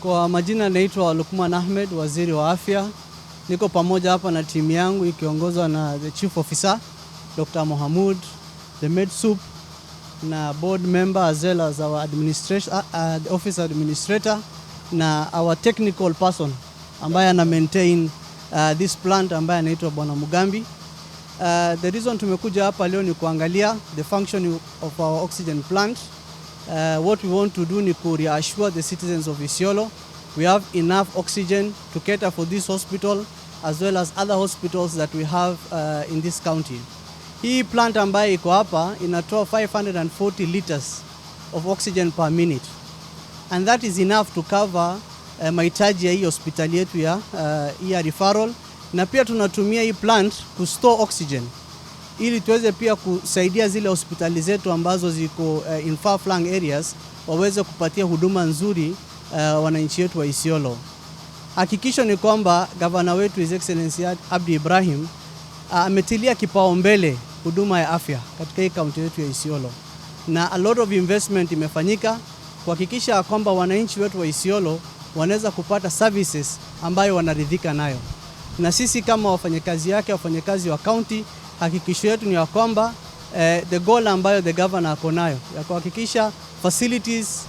Kwa majina naitwa Lukman Ahmed, waziri wa afya. Niko pamoja hapa na timu yangu ikiongozwa na the chief officer Dr. Mohamud, the med sup na board member as well as our administration, the office administrator na our technical person ambaye ana maintain this plant ambaye anaitwa Bwana Mugambi. The reason tumekuja hapa leo ni kuangalia the function of our oxygen plant. What we want to do ni to reassure the citizens of Isiolo we have enough oxygen to cater for this hospital as well as other hospitals that we have in this county. Hii plant ambayo iko hapa inatoa 540 liters of oxygen per minute, and that is enough to cover mahitaji ya hii hospitali yetu ya referral, na pia tunatumia hii plant ku store oxygen ili tuweze pia kusaidia zile hospitali zetu ambazo ziko in far flung areas waweze kupatia huduma nzuri wananchi wetu wa Isiolo. Hakikisho ni kwamba gavana wetu His Excellency Abdi Ibrahim ametilia kipaumbele huduma ya afya katika hii kaunti yetu ya Isiolo, na a lot of investment imefanyika kuhakikisha kwamba wananchi wetu wa Isiolo wanaweza kupata services ambayo wanaridhika nayo. Na sisi kama wafanyakazi yake, wafanyakazi wa county, hakikisho yetu ni ya kwamba the goal ambayo the governor ako nayo ya kuhakikisha facilities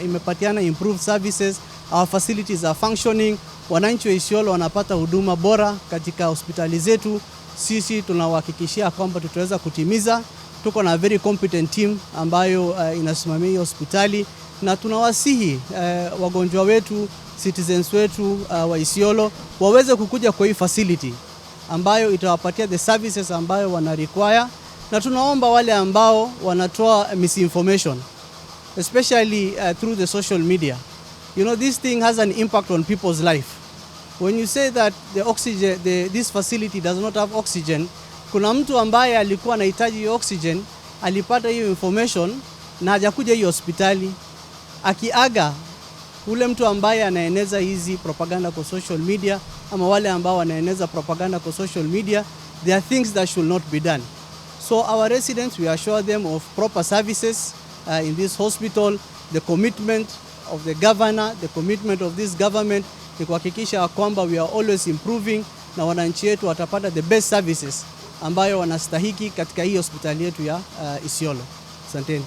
imepatiana improved services, our facilities are functioning, wananchi wa Isiolo wanapata huduma bora katika hospitali zetu. Sisi tunawahakikishia kwamba tutaweza kutimiza. Tuko na very competent team ambayo inasimamia hospitali, na tunawasihi wagonjwa wetu, citizens wetu wa Isiolo waweze kukuja kwa hii facility ambayo itawapatia the services ambayo wana require. Na tunaomba wale ambao wanatoa misinformation, especially through the social media. You know, this thing has an impact on people's life. When you say that this facility does not have oxygen, kuna mtu ambaye alikuwa anahitaji hiyo oxygen, alipata hiyo information na hajakuja hiyo hospitali, akiaga ule mtu ambaye anaeneza hizi propaganda kwa social media, ama wale ambao wanaeneza propaganda kwa social media, there are things that should not be done. So our residents, we assure them of proper services in this hospital. The commitment of the governor, the commitment of this government ni kuhakikisha kwamba we are always improving na wananchi wetu watapata the best services ambayo wanastahiki katika hii hospitali yetu ya Isiolo. Asanteni.